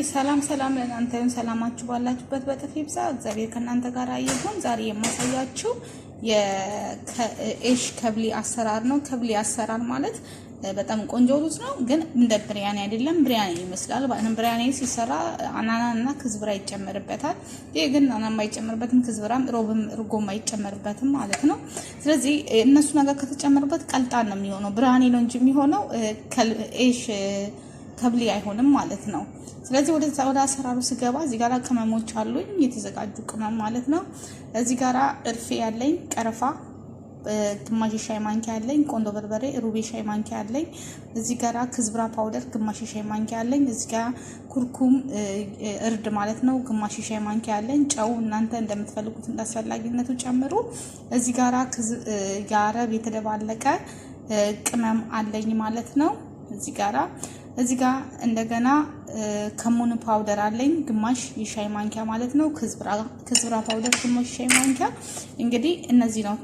ሰላም ለእናንተም ሰላማችሁ ባላችሁበት በጥፍ ይብዛ። እግዚአብሔር ከእናንተ ጋር ይሁን። ዛሬ የማሳያችሁ የኤሽ ከብሊ አሰራር ነው። ከብሊ አሰራር ማለት በጣም ቆንጆ ሩዝ ነው፣ ግን እንደ ብሪያኒ አይደለም። ብሪያኒ ይመስላል። ብሪያኒ ሲሰራ አናናና ክዝብራ ይጨመርበታል። ይሄ ግን አናና አይጨመርበትም፣ ክዝብራም ሮብም እርጎም አይጨመርበትም ማለት ነው። ስለዚህ እነሱ ነገር ከተጨመረበት ቀልጣን ነው የሚሆነው። ብሪያኒ ነው እንጂ የሚሆነው ኤሽ ከብሊ አይሆንም ማለት ነው። ስለዚህ ወደ አሰራሩ ስገባ እዚህ ጋር ቅመሞች አሉኝ፣ የተዘጋጁ ቅመም ማለት ነው። እዚህ ጋር እርፌ ያለኝ፣ ቀረፋ ግማሽ ሻይ ማንኪያ ያለኝ፣ ቆንዶ በርበሬ ሩብ ሻይ ማንኪያ ያለኝ፣ እዚህ ጋር ክዝብራ ፓውደር ግማሽ ሻይ ማንኪያ ያለኝ፣ እዚህ ጋር ኩርኩም እርድ ማለት ነው ግማሽ ሻይ ማንኪያ ያለኝ፣ ጨው እናንተ እንደምትፈልጉት እንዳስፈላጊነቱ ጨምሩ። እዚህ ጋር ያረብ የተደባለቀ ቅመም አለኝ ማለት ነው። እዚህ ጋር እንደገና ከሙን ፓውደር አለኝ ግማሽ የሻይ ማንኪያ ማለት ነው። ክዝብራ ፓውደር ግማሽ ሻይ ማንኪያ። እንግዲህ እነዚህ ነው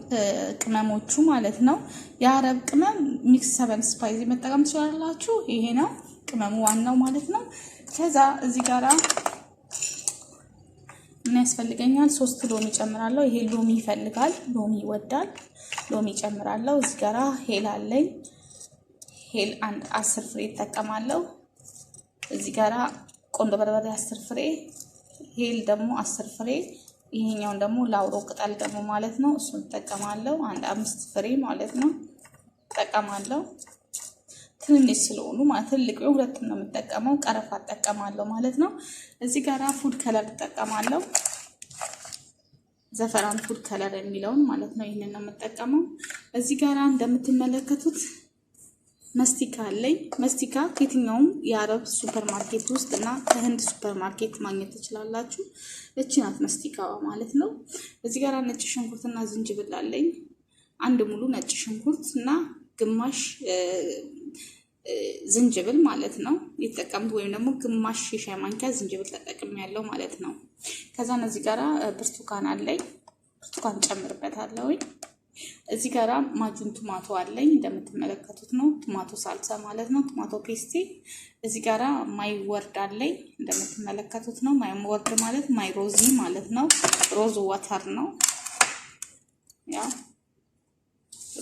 ቅመሞቹ ማለት ነው። የአረብ ቅመም ሚክስ 7 ስፓይስ መጠቀም ትችላላችሁ። ይሄ ነው ቅመሙ ዋናው ማለት ነው። ከዛ እዚህ ጋራ ምን ያስፈልገኛል? 3 ሎሚ ጨምራለሁ። ይሄ ሎሚ ይፈልጋል፣ ሎሚ ይወዳል። ሎሚ ጨምራለሁ። እዚህ ጋራ ሄል አለኝ። ሄል 10 ፍሬ ተጠቀማለሁ። እዚህ ጋራ ቆንዶ በርበሬ 10 ፍሬ፣ ሄል ደግሞ 10 ፍሬ፣ ይሄኛው ደግሞ ላውሮ ቅጠል ደግሞ ማለት ነው እሱን ተጠቀማለሁ። 5 ፍሬ ማለት ነው ተጠቀማለሁ። ትንሽ ስለሆኑ ማለት ትልቅ ነው፣ ሁለቱም ነው የምጠቀመው። ቀረፋ ተጠቀማለሁ ማለት ነው። እዚህ ጋራ ፉድ ከለር ተጠቀማለሁ። ዘፈራን ፉድ ከለር የሚለውን ማለት ነው። ይሄንን ነው የምጠቀመው። እዚህ ጋራ እንደምትመለከቱት መስቲካ አለኝ። መስቲካ ከየትኛውም የአረብ ሱፐርማርኬት ውስጥ እና ከህንድ ሱፐርማርኬት ማግኘት ትችላላችሁ። እቺ ናት መስቲካዋ ማለት ነው። እዚህ ጋር ነጭ ሽንኩርትና ዝንጅብል አለኝ። አንድ ሙሉ ነጭ ሽንኩርትና ግማሽ ዝንጅብል ማለት ነው የተጠቀምኩት፣ ወይም ደግሞ ግማሽ የሻይ ማንኪያ ዝንጅብል ተጠቅሜያለሁ ማለት ነው። ከዛ እዚህ ጋር ብርቱካን አለኝ። ብርቱካን ጨምርበታለሁ። እዚህ ጋራ ማጁን ቶማቶ አለኝ እንደምትመለከቱት ነው። ቶማቶ ሳልሳ ማለት ነው፣ ቶማቶ ፔስቲ። እዚህ ጋራ ማይ ወርድ አለኝ እንደምትመለከቱት ነው። ማይ ወርድ ማለት ማይ ሮዚ ማለት ነው። ሮዝ ዋተር ነው፣ ያ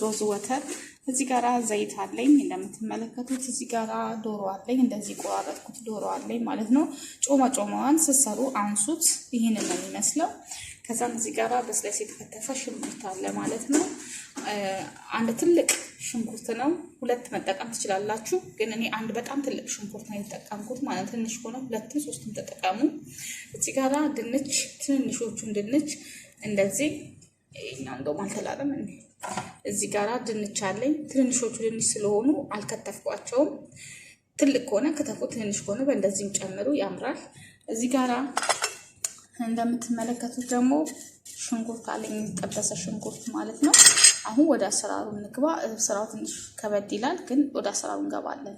ሮዝ ዋተር። እዚህ ጋራ ዘይት አለኝ እንደምትመለከቱት። እዚህ ጋራ ዶሮ አለኝ፣ እንደዚህ ቆራረጥኩት ዶሮ አለኝ ማለት ነው። ጮማዋን ስሰሩ አንሱት፣ ይሄንን ነው የሚመስለው። ከዛ እዚህ ጋራ በስላይስ የተከተፈ ሽንኩርት አለ ማለት ነው። አንድ ትልቅ ሽንኩርት ነው፣ 2 መጠቀም ትችላላችሁ፣ ግን እኔ አንድ በጣም ትልቅ ሽንኩርት ነው የተጠቀምኩት ማለት። ትንሽ ሆነ 2 3 ተጠቀሙ። እዚህ ጋራ ድንች፣ ትንንሾቹን ድንች እንደዚህ እኛው እንደውም አልተላለም እንዴ። እዚህ ጋራ ድንች አለኝ። ትንንሾቹ ድንች ስለሆኑ አልከተፍኳቸውም። ትልቅ ከሆነ ከተፉ፣ ትንንሽ ከሆነ በእንደዚህም ጨምሩ፣ ያምራል። እዚህ ጋራ እንደምትመለከቱት ደግሞ ሽንኩርት አለኝ፣ የተጠበሰ ሽንኩርት ማለት ነው። አሁን ወደ አሰራሩ እንግባ። ስራው ትንሽ ከበድ ይላል፣ ግን ወደ አሰራሩ እንገባለን።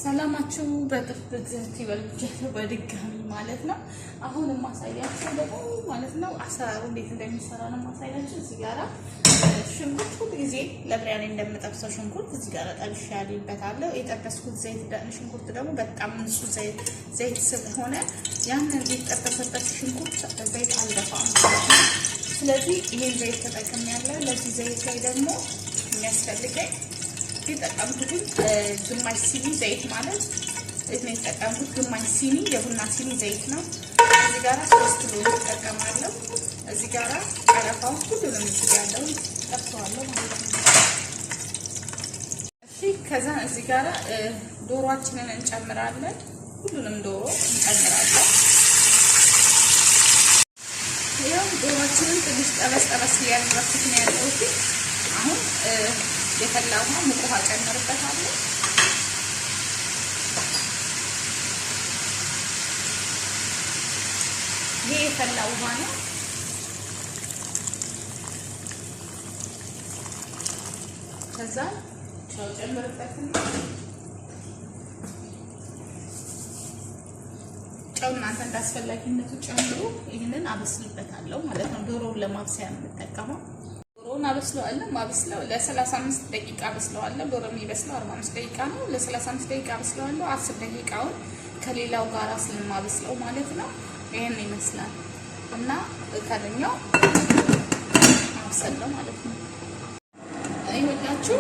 ሰላማችሁ በጥፍ ብዝት ይበልልኝ በድጋሚ ማለት ነው። አሁን ማሳያችሁ ደግሞ ማለት ነው አሰራሩ እንዴት እንደሚሰራ ነው ማሳያችሁ። እዚህ ጋራ ሽንኩርት ሁሉ ጊዜ ለብሪያኒ እንደምጠብሰው ሽንኩርት እዚህ ጋር ጠብሼ ያለበታለሁ። የጠበስኩት ሽንኩርት ደግሞ በጣም ንጹህ ዘይት ስለሆነ ያንን የተጠበሰበት ሽንኩርት ዘይት አልደፋም። ስለዚህ ይሄን ዘይት ተጠቅሜያለሁ። ለዚህ ዘይት ላይ ደግሞ የሚያስፈልገኝ የተጠቀምኩትን ግማሽ ሲኒ ዘይት ማለት የተጠቀምኩት ግማሽ ሲኒ የቡና ሲኒ ዘይት ነው። እዚህ ጋራ 3 ሎሚ ተጠቀማለሁ። እዚህ ጋራ ቀረፋው ሁሉንም እዚህ ጋር ያለው ጠብሰዋለሁ ማለት ነው። እሺ፣ ከዛ እዚህ ጋራ ዶሮአችንን እንጨምራለን። ሁሉንም ዶሮ እንጨምራለን። ያው ዶሮአችንን ትንሽ ጠበስ እያደረኩት ነው ያለው። አሁን የፈላ ውሃ ሙቅ ውሃ ጨምርበታለሁ። ይሄ የፈላ ውሃ ነው። ከዛ ጨው ጨምርበትና ጨው እናንተ እንዳስፈላጊነቱ ጨምሩ። ይሄንን አበስልበታለሁ ማለት ነው። ዶሮውን ለማብሰያ ነው የምጠቀመው። ዶሮውን አበስለዋለሁ። ማብስለው ለ35 ደቂቃ አበስለዋለሁ። ዶሮ የሚበስለው 45 ደቂቃ ነው። ለ35 ደቂቃ አበስለዋለሁ። 10 ደቂቃውን ከሌላው ጋር ስለማበስለው ማለት ነው። ይሄን ይመስላል እና ካለኛው አብሰለው ማለት ነው። ይኸውላችሁ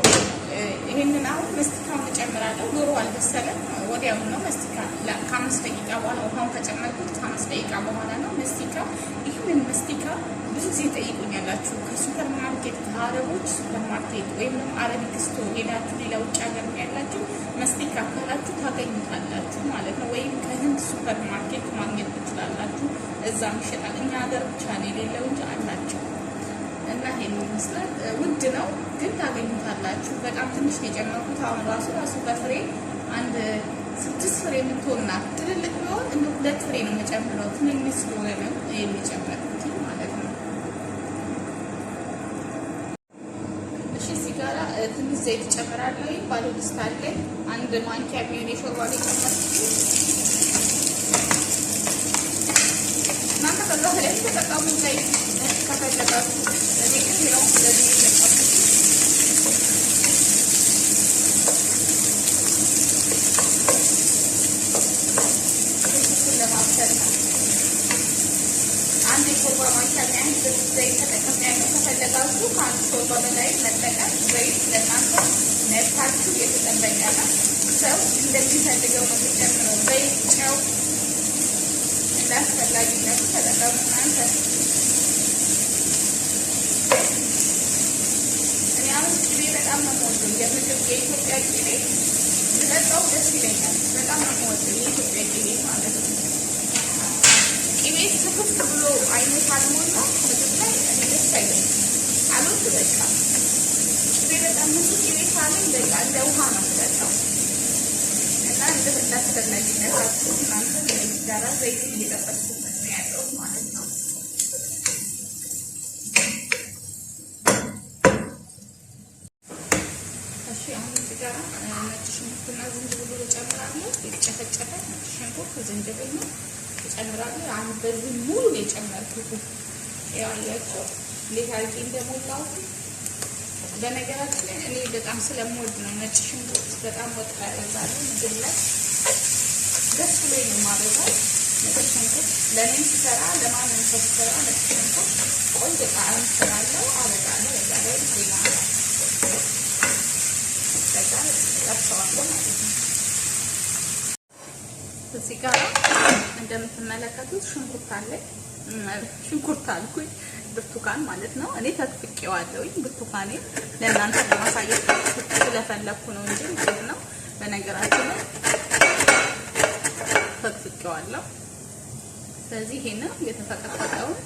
ይሄንን አሁን መስቲካውን እጨምራለሁ። ዶሮ አልበሰለም፣ ወዲያው ነው መስቲካ ከ5 ደቂቃ በኋላ ውሃውን ከጨመርኩት ከ5 ደቂቃ በኋላ ነው መስቲካ። ይህንን መስቲካ ብዙ ጊዜ ጠይቁኛላችሁ ከሱፐር ማርኬት ከአረቦች ሱፐር ማርኬት ወይም ደግሞ አረቢክ ስቶር ሄዳችሁ ሌላ ውጭ ሀገር ያላችሁ መስቲካ ካላችሁ ታገኙታላችሁ ማለት ነው። ወይም ከህንድ ሱፐር ማርኬት ማግኘት ትችላላችሁ። እዛም ይሸጣል። እኛ ሀገር ብቻ ነው የሌለው እንጂ አላቸው እና ይሄን ይመስላል። ውድ ነው ግን ታገኙታላችሁ። በጣም ትንሽ ነው የጨመርኩት። አሁን ራሱ በፍሬ አንድ 6 ፍሬ የምትሆንና ትልልቅ ቢሆን እንደ 2 ፍሬ ነው የምጨምረው። ትንሽ ስለሆነ ነው የሚጨምሩት ማለት ነው። እሺ እዚህ ጋር ትንሽ ዘይት ጨምራለሁ። ባለ ድስት አለ። 1 ማንኪያ ቢሆን የሾርባ ላይ ጨመርኩት። እናንተ ከዛ ላይ ተጠቀሙ ዘይት ከፈለጋችሁ። እኔ ግን ያው ለዚህ ተጠቀሙ። አንድ የሾርባ ማንኪያ ያህል ዘይት ተጠቅሜያለሁ። ከፈለጋችሁ ከአንድ ሾርባ በላይ መጠቀም ዘይት ለእናንተ መብታችሁ የተጠበቀ ነው። ሰው እንደሚፈልገው ነው የሚጨምረው። ዘይት፣ ጨው እንደ አስፈላጊነቱ ተጠቀሙ እናንተ። እኔ አሁን ቅቤ በጣም ነው የምወደው። የምግብ የኢትዮጵያ ቅቤ ብጠጣው ደስ ይለኛል። በጣም ነው የምወደው የኢትዮጵያ ቅቤ ማለት ነው። ቅቤ ስፍፍ ብሎ አይነት አልሞላ ምግብ ላይ እኔ ደስ አይለኝም። አሉት በቃ ቅቤ በጣም ብዙ ቅቤ ካለኝ በቃ እንደ ውሃ ነው የምጠጣው እና እንደ አስፈላጊነታችሁ እናንተ ለዚህ ጋራ ዘይት እየጠበስኩበት ነው ያለው ማለት ነው። እሺ አሁን እዚህ ጋራ ነጭ ሽንኩርትና ዝንጅብል እጨምራለሁ። የተጨፈጨፈ ነጭ ሽንኩርት ዝንጅብል ነው እጨምራለሁ። አሁን በዚህ ሙሉ ነው የጨመርኩት። ያው አያችሁ እንዴት አድርጌ እንደሞላሁት። በነገራችን ላይ እኔ በጣም ስለምወድ ነው ነጭ ሽንኩርት በጣም ወጥ ያበዛል ምግብ ላይ ደስ ብሎኝ ነው የማበዛው። ነጭ ሽንኩርት ለእኔም ስሰራ ለማንም ሰው ስሰራ ነጭ ሽንኩርት ቆንጆ ጣዕም ስላለው አበዛለሁ። በዛ ላይ ዜና በዛ ጠብሰዋለሁ ማለት ነው። እዚህ ጋር እንደምትመለከቱት ሽንኩርት አልኩኝ ብርቱካን ማለት ነው። እኔ ተክፍቄዋለሁኝ። ብርቱካኔ ለእናንተ ለማሳየት ስለፈለኩ ነው እንጂ ማለት ነው። በነገራችን ላይ ተክፍቄዋለሁ። ስለዚህ ይሄንን የተፈቀፈቀውን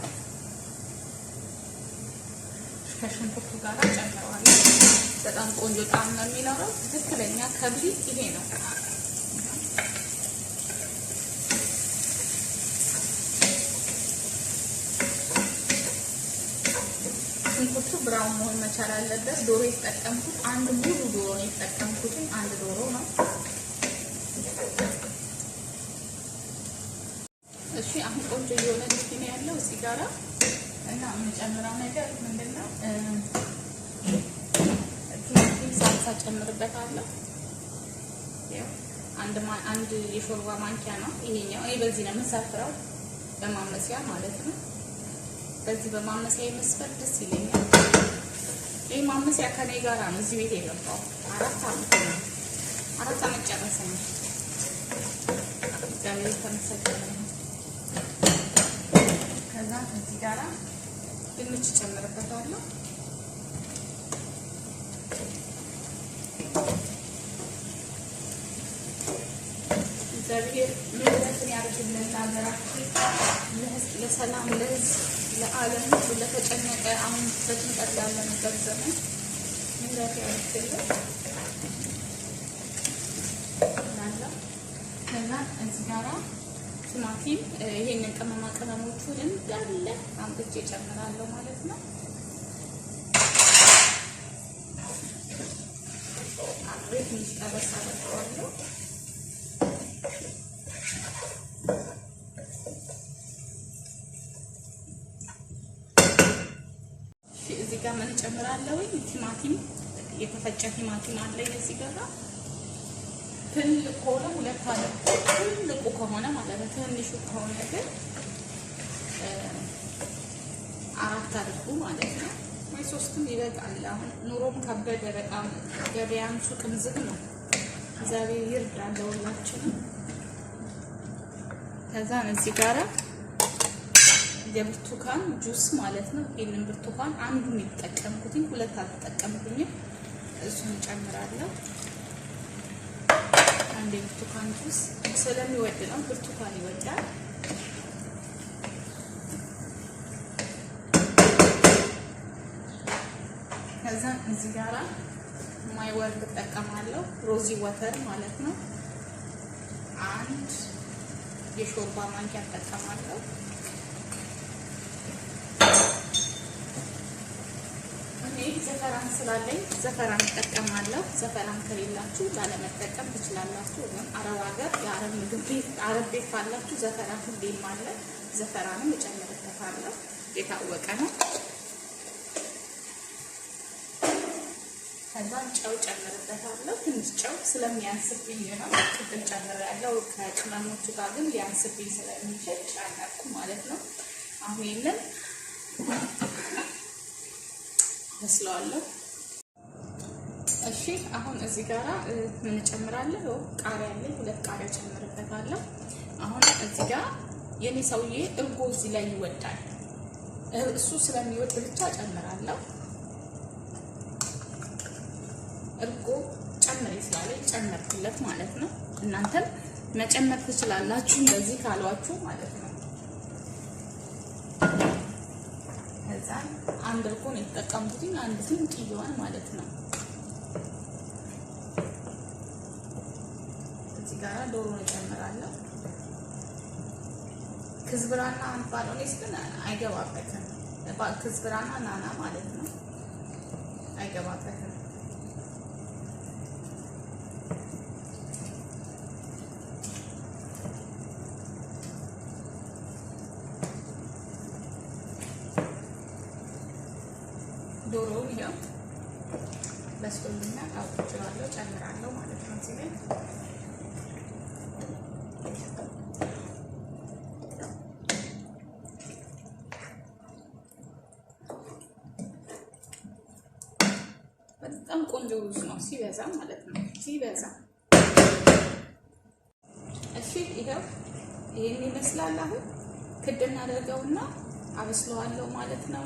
ከሽንኩርቱ ጋር ጨምረዋለሁ። በጣም ቆንጆ ጣዕም ነው የሚኖረው። ትክክለኛ ከብሪት ይሄ ነው። ሽንኩርቱ ብራውን መሆን መቻል አለበት። ዶሮ የተጠቀምኩት አንድ ሙሉ ዶሮ ነው የተጠቀምኩት። አንድ ዶሮ ነው። እሺ አሁን ቆንጆ የሆነ ድስት ነው ያለው እዚህ ጋራ እና የምጨምረው ነገር ምንድነው? ቲማቲም ሳልሳ ጨምርበታለሁ። ያው አንድ የሾርባ ማንኪያ ነው ይሄኛው። እኔ በዚህ ነው የምሰፍረው በማመስያ ማለት ነው። በዚህ በማመስያ መስፈር ደስ ይለኛል። ይሄ ማመስያ ከኔ ጋር ነው እዚህ ቤት የገባው 4 አመት ነው። 4 አመት ጨረሰኝ። እግዚአብሔር ተመስገን። ከዛ እዚህ ጋር ድንች ጨምርበታለሁ። እግዚአብሔር ምሕረትን ያድርግልን ለሀገራችን፣ ለሰላም፣ ለሕዝብ፣ ለዓለም ሁሉ ለተጨነቀ አሁን በጭንቀት ላለንበት ዘመን ምሕረት ያድርግልን። ከዛ እዚህ ጋራ ቲማቲም ይሄንን ቅመማ ቅመሞቹን እንዳለ አምጥቼ እጨምራለሁ ማለት ነው። አብሬ ትንሽ ጠበስ አደርገዋለሁ። እዚህ ጋር ምን እጨምራለሁ? ቲማቲም፣ የተፈጨ ቲማቲም አለ እዚህ ጋር ትልቅ ከሆነ 2 አድርጉ፣ ትልቁ ከሆነ ማለት ነው። ትንሹ ከሆነ ግን 4 አድርጉ ማለት ነው። ወይ 3ም ይበቃል። አሁን ኑሮም ከበደ በጣም ገበያም ሱቅም ዝግ ነው። እግዚአብሔር ይርዳል ለሁላችንም። ከዛ እዚህ ጋራ የብርቱካን ጁስ ማለት ነው። ይሄንን ብርቱካን አንዱን የተጠቀምኩትኝ 2 አልተጠቀምኩኝም። እሱን ጨምራለሁ። አንድ የብርቱካን ጁስ ስለሚወድ ነው። ብርቱካን ይወዳል። ከዛ እዚህ ጋራ ማይ ወርድ እጠቀማለሁ። ሮዚ ወተር ማለት ነው። አንድ የሾርባ ማንኪያ እጠቀማለሁ። እኔ ዘፈራን ስላለኝ ዘፈራን እጠቀማለሁ። ዘፈራን ከሌላችሁ ላለመጠቀም ትችላላችሁ። ግን አረብ ሀገር የአረብ ምግብ ቤት አረብ ቤት ካላችሁ ዘፈራን ሁሌም አለ። ዘፈራንም እጨምርበታለሁ። የታወቀ ነው። ከዛ ጨው ጨምርበታለሁ። ትንሽ ጨው ስለሚያንስብኝ ነው ቅድም ጨምሬያለሁ። ከቅመሞቹ ጋር ግን ሊያንስብኝ ስለሚችል ጨመርኩ ማለት ነው። አሁን ይሄንን መስለዋለሁ። እሺ አሁን እዚህ ጋራ ምን ጨምራለሁ? ቃሪያ አለኝ። 2 ቃሪያ ጨምርበታለሁ። አሁን እዚህ ጋር የኔ ሰውዬ እርጎ እዚህ ላይ ይወዳል። እሱ ስለሚወድ ብቻ ጨምራለሁ። እርጎ ጨምሬ ስላለኝ ጨመርኩለት ማለት ነው። እናንተም መጨመር ትችላላችሁ እንደዚህ ካሏችሁ ማለት ነው። ከዛ አንድ እርጎ ነው የተጠቀምኩት፣ አንድ ትንጥዬዋን ማለት ነው። እዚህ ጋር ዶሮ እጨምራለሁ። ክዝብራና አንባሎኔስ ግን አይገባበትም። ክዝብራና ናና ማለት ነው አይገባበትም። ዶሮውን ይሄው በስሎልኛል። አውጥቼዋለሁ፣ ጨምራለሁ ማለት ነው። እዚህ ላይ በጣም ቆንጆ ሩዝ ነው ሲበዛ ማለት ነው። ሲበዛ እሺ፣ ይሄው ይሄን ይመስላል። አሁን ክድ እናደርገውና አበስለዋለሁ ማለት ነው።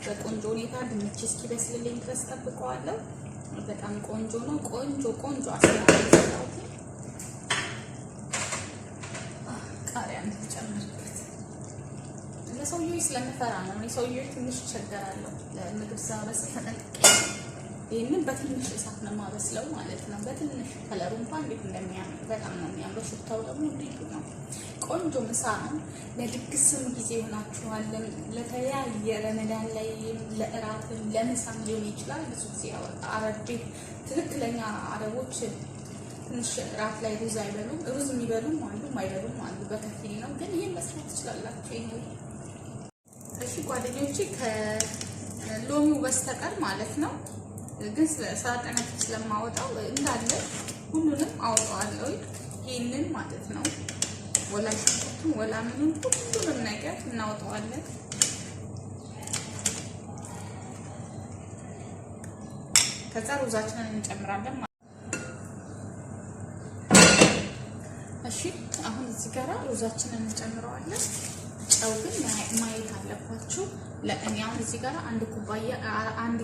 በቆንጆ ሁኔታ ድንች እስኪበስልልኝ ድረስ ጠብቀዋለሁ። በጣም ቆንጆ ነው። ቆንጆ አስላው ቃሪያ እንጨምርበት። ለሰውዬው ስለምፈራ ነው። እኔ ሰውዬው ትንሽ ይቸገራለሁ ለምግብ ሳበስል ተጠንቅቄ። ይሄንን በትንሽ እሳት ነው የማበስለው ማለት ነው። በትንሽ ከለሩ እንኳን እንዴት እንደሚያምር በጣም ነው የሚያምረው። ሽታው ደግሞ ልዩ ነው። ቆንጆ ምሳ ነው። ለድግስም ጊዜ ይሆናችኋል። ለተለያየ ረመዳን ላይ ለእራትም ለምሳም ሊሆን ይችላል። ብዙ ጊዜ አረብ ቤት ትክክለኛ አረቦች ትንሽ እራት ላይ ሩዝ አይበሉም። ሩዝ የሚበሉም አሉ፣ የማይበሉም አሉ። በከፊል ነው። ግን ይሄን መስራት ትችላላችሁ። ይሄ እሺ ጓደኞቼ፣ ከሎሚው በስተቀር ማለት ነው። ግን ሰላጣነት ስለማወጣው እንዳለ ሁሉንም አወጣዋለሁ። ይሄንን ማለት ነው። ወላ ሽንኩርቱን ወላ ምኑን ሁሉንም ነገር እናወጣዋለን። ከዛ ሩዛችንን እንጨምራለን። እሺ አሁን እዚህ ጋር ሩዛችንን እንጨምረዋለን። ጨው ግን ማየት አለባችሁ። ለእኔ አሁን እዚህ ጋር 1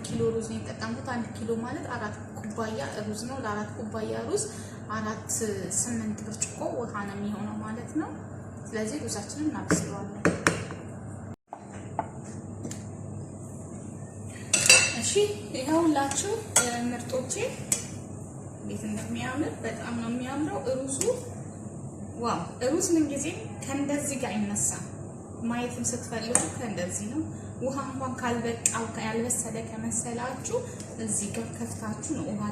ኪሎ ሩዝ ነው የተጠቀምኩት። 1 ኪሎ ማለት 4 ኩባያ ሩዝ ነው። ለ4 ኩባያ ሩዝ 8 ብርጭቆ ውሃ ነው የሚሆነው ማለት ነው። ስለዚህ ሩዛችንን እናበስለዋለን። እሺ ይኸውላችሁ ምርጦቼ እንዴት እንደሚያምር በጣም ነው የሚያምረው ሩዙ። ዋው! ሩዝ ምን ጊዜ ከእንደዚህ ጋር አይነሳም። ማየትም ስትፈልጉ ከእንደዚህ ነው። ውሃ እንኳን ካልበቃው ያልበሰለ ከመሰላችሁ እዚህ ጋር ከፍታችሁ ነው ውሃ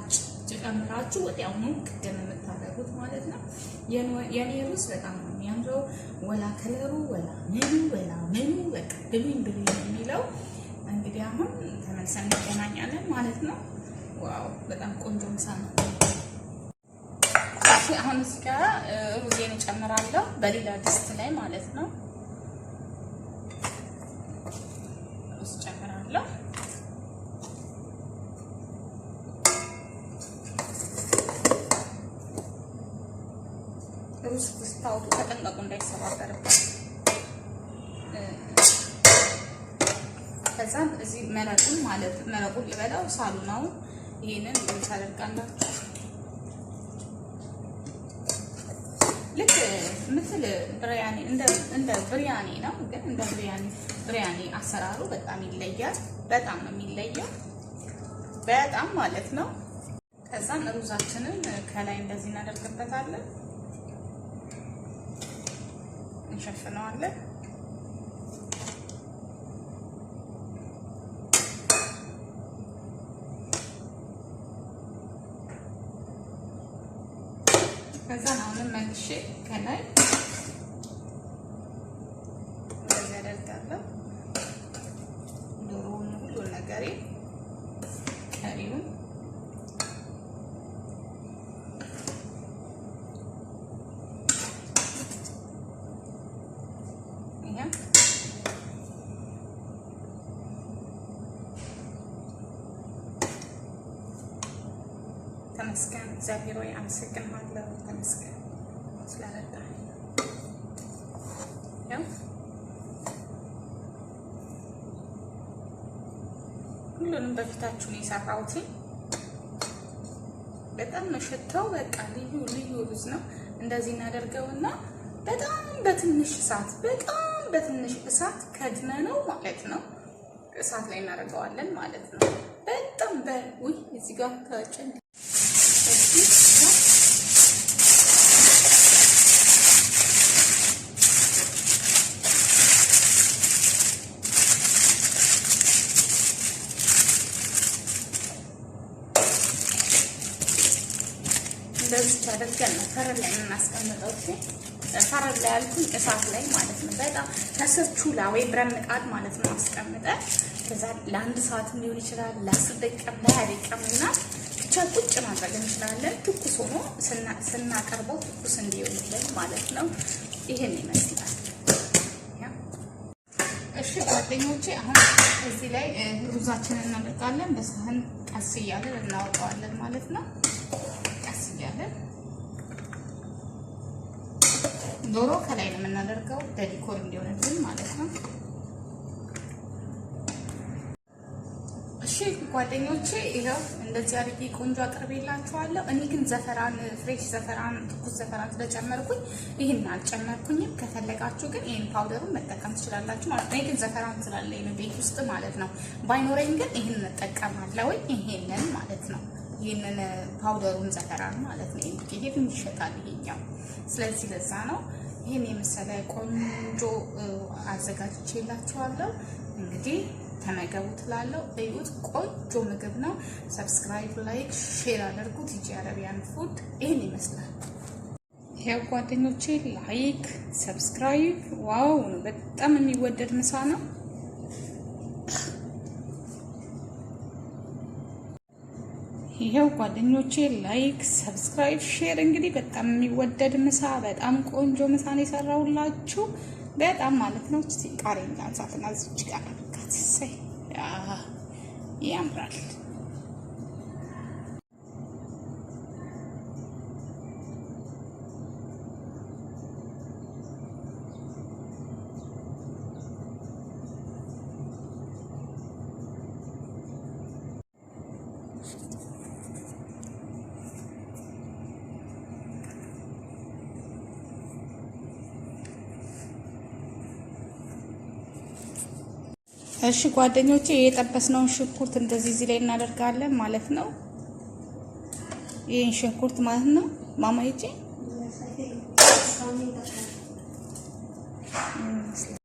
ጨምራችሁ ወዲያው ነው ቅድም የምታደርጉት ማለት ነው። የኔ ሩዝ በጣም ነው የሚያምረው። ወላ ከለሩ ወላ ምኑ በቃ ብሉኝ የሚለው እንግዲህ አሁን ተመልሰን እንገናኛለን ማለት ነው። ዋው! በጣም ቆንጆ ምሳ ነው። አሁን እዚህ ጋር ሩዜን እጨምራለሁ በሌላ ድስት ላይ ማለት ነው። ሩዝ እጨምራለሁ። ሩዝ ስታወጡ ተጠንቀቁ እንዳይሰባበርበት። ከዛም እዚህ መረቁን ማለት መረቁን ልበላው ሳሉናው ይሄንን ታደርጋላችሁ። ልክ ምትል ብሪያኒ እንደ ብሪያኒ ነው፣ ግን እንደ ብሪያኒ አሰራሩ በጣም ይለያል። በጣም ነው የሚለየው፣ በጣም ማለት ነው። ከዛም ሩዛችንን ከላይ እንደዚህ እናደርግበታለን፣ እንሸፍነዋለን። ከዛ አሁንም መልሼ ከላይ እንደዚህ አደርጋለሁ። ዶሮውን ሁሉ ነገር ቀሪውን ተመስገን እግዚአብሔር ሆይ አመሰግናለሁ። ተመስገን ስለረዳኝ። ያው ሁሉንም በፊታችሁ ነው የሰራሁት። በጣም ነው ሽታው፣ በቃ ልዩ ሩዝ ነው። እንደዚህ እናደርገውና በጣም በትንሽ እሳት ከድነ ነው ማለት ነው። እሳት ላይ እናደርገዋለን ማለት ነው። በጣም በውይ እዚህ ጋር ተጨን እንደዚህ አድርገን ነው ፈረን ላይ እናስቀምጠው። ፈረን ላይ ያልኩኝ እሳት ላይ ማለት ነው። በጣም ከስር ቹላ ወይ ብረት ምጣድ ማለት ነው አስቀምጠን ከዛ ለአንድ ሰዓትም ሊሆን ይችላል፣ ለ10 ደቂቃም ለ20 ደቂቃም እና ብቻ ቁጭ ማድረግ እንችላለን። ትኩስ ሆኖ ስናቀርበው ትኩስ እንዲሆንልን ማለት ነው። ይሄን ይመስላል። እሺ ጓደኞቼ፣ አሁን እዚህ ላይ ሩዛችንን እናደርጋለን። በሳህን ቀስ እያለን እናወጣዋለን ማለት ነው። ቀስ እያለን ዶሮ ከላይ ነው የምናደርገው ለዲኮር እንዲሆንልን ማለት ነው። እሺ ጓደኞቼ፣ ይሄው እንደዚህ አድርጌ ቆንጆ አቅርቤላችኋለሁ። እኔ ግን ዘፈራን ፍሬሽ ዘፈራን ትኩስ ዘፈራን ስለጨመርኩኝ ይሄን አልጨመርኩኝም። ከፈለጋችሁ ግን ይሄን ፓውደሩን መጠቀም ትችላላችሁ ማለት ነው። እኔ ግን ዘፈራን ስላለኝ ነው ቤት ውስጥ ማለት ነው። ባይኖረኝ ግን ይሄን እንጠቀማለሁ፣ ይሄንን ማለት ነው። ይሄንን ፓውደሩን ዘፈራን ማለት ነው። ይሄን ይሸጣል ይሄኛው። ስለዚህ ለዛ ነው ይሄን የመሰለ ቆንጆ አዘጋጅቼላችኋለሁ። እንግዲህ ተመገቡ ትላለሁ። እዩት፣ ቆንጆ ምግብ ነው። ሰብስክራይብ፣ ላይክ፣ ሼር አድርጉት። ቲጂ አረቢያን ፉድ ይሄን ይመስላል። ይሄው ጓደኞቼ ላይክ፣ ሰብስክራይብ። ዋው በጣም የሚወደድ ምሳ ነው። ይሄው ጓደኞቼ ላይክ፣ ሰብስክራይብ፣ ሼር። እንግዲህ በጣም የሚወደድ ምሳ፣ በጣም ቆንጆ ምሳ ነው የሰራሁላችሁ። በጣም ማለት ነው። እስቲ ቃሪያ ላንሳትና እዚች ጋር አድርጋት። እሰይ ያምራል። እሺ ጓደኞቼ፣ የጠበስነውን ሽንኩርት እንደዚህ እዚህ ላይ እናደርጋለን ማለት ነው። ይሄን ሽንኩርት ማለት ነው ማማዬ